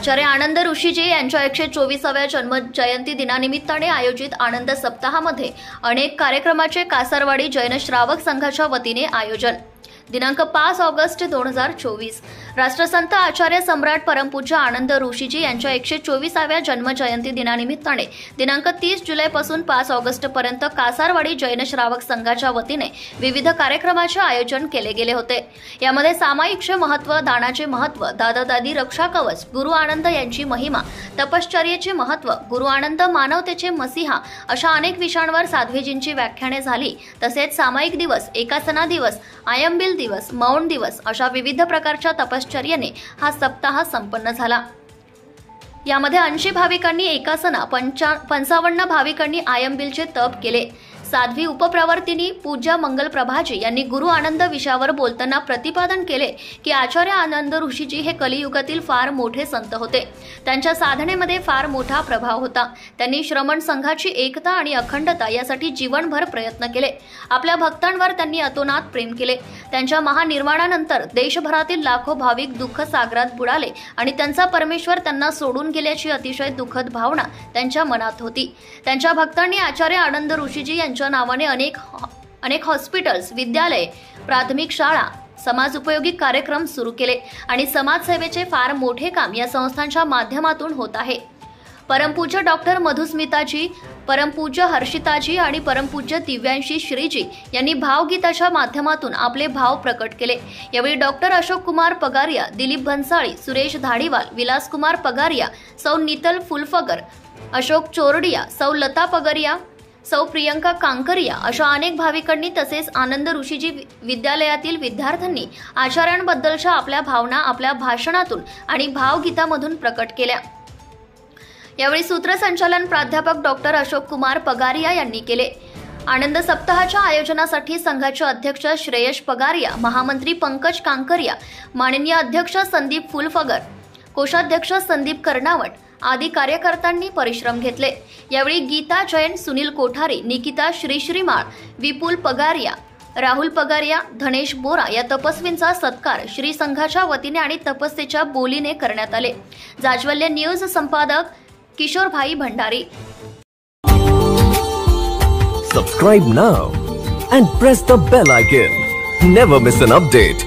आचार्य आनंद ऋषीजी यांच्या 124व्या जन्मजयंती दिनानिमित्ताने आयोजित आनंद सप्ताहामध्ये अनेक कार्यक्रमाचे कासारवाडी जैन श्रावक संघाच्या वतीने आयोजन। दिनांक 5 ऑगस्ट 2024 राष्ट्रसंत आचार्य सम्राट परमपूज्य आनंद ऋषीजी यांच्या 124व्या जन्मजयंती दिनानिमित्ताने दिनांक 30 जुलैपासून 5 ऑगस्ट पर्यंत कासारवाडी जैन श्रावक संघाच्या वतीने विविध कार्यक्रमाचे आयोजन केले गेले होते। यामध्ये सामायिकचे महत्त्व, दानाचे महत्त्व, दादा दादी रक्षा कवच, गुरु आनंद यांची महिमा, तपश्चर्येचे महत्त्व, गुरु आनंद मानवतेचे मसीहा अशा अनेक विषयांवर साध्वीजींची व्याख्याने झाली। तसेच सामायिक दिवस, एकासना दिवस, आयंबिल दिवस, मौन दिवस अशा विविध प्रकारच्या तपश्चर्येने हा सप्ताह संपन्न झाला। यामध्ये 80 भाविकांनी एकासना, 55 भाविकांनी आयंबिलचे तप केले। साध्वी उपप्रवर्तिनी पूज्य मंगल प्रभाजी यांनी गुरु आनंद विषयावर बोलताना प्रतिपादन केले की आचार्य आनंद ऋषीजी हे कलियुगातील फार मोठे संत होते। त्यांच्या साधनेमध्ये फार मोठा प्रभाव होता। त्यांनी श्रमण संघाची एकता आणि अखंडता यासाठी जीवनभर प्रयत्न केले। आपल्या भक्तांवर त्यांनी अतोनात प्रेम केले। त्यांच्या महानिर्वाणानंतर देशभरातील लाखो भाविक दुःख सागरात बुडाले आणि त्यांचा परमेश्वर त्यांना सोडून गेल्याची अतिशय दुःखद भावना त्यांच्या मनात होती। त्यांच्या भक्तांनी आचार्य आनंद ऋषीजी यांच्या नावाने अनेक हॉस्पिटल्स, विद्यालय, प्राथमिक शाळा, समाज उपयोगी कार्यक्रम सुरू केले आणि समाजसेवेचे फार मोठे काम या संस्थांच्या माध्यमातून होत आहे। परमपूज्य डॉक्टर मधुस्मिताजी, परमपूज्य हर्षिताजी आणि परमपूज्य दिव्यांशी श्रीजी यांनी भावगीताच्या माध्यमातून आपले भाव प्रकट केले। यावेळी डॉक्टर अशोक कुमार पगारिया, दिलीप भन्साळी, सुरेश धाडीवाल, विलास कुमार पगारिया, सौ नीतल फुलफगर, अशोक चोरडिया, सौ लता पगारिया, सौ प्रियंका कांकरिया अशा अनेक भाविकांनी तसेच आनंद ऋषीजी विद्यालयातील विद्यार्थ्यांनी आचार्यांबद्दलच्या आपल्या भावना आपल्या भाषणातून आणि भावगीतामधून प्रकट केल्या। यावेळी सूत्रसंचालन प्राध्यापक डॉक्टर अशोक कुमार पगारिया यांनी केले। आनंद सप्ताहाच्या आयोजनासाठी संघाचे अध्यक्ष श्रेयश पगारिया, महामंत्री पंकज कांकरिया, माननीय अध्यक्ष संदीप फुलफगर, कोषाध्यक्ष संदीप कर्नावट आदी कार्यकर्त्यांनी परिश्रम घेतले। यावेळी गीता जैन, सुनील कोठारी, निकिता श्रीश्रीमाळ, विपुल पगारिया, राहुल पगारिया, धनेश बोरा या तपस्वींचा सत्कार श्री संघाच्या वतीने आणि तपस्येच्या बोलीने करण्यात आले। जाज्वल्य न्यूज संपादक किशोर भाई Bhandari. Subscribe now and press the bell icon. Never miss an update.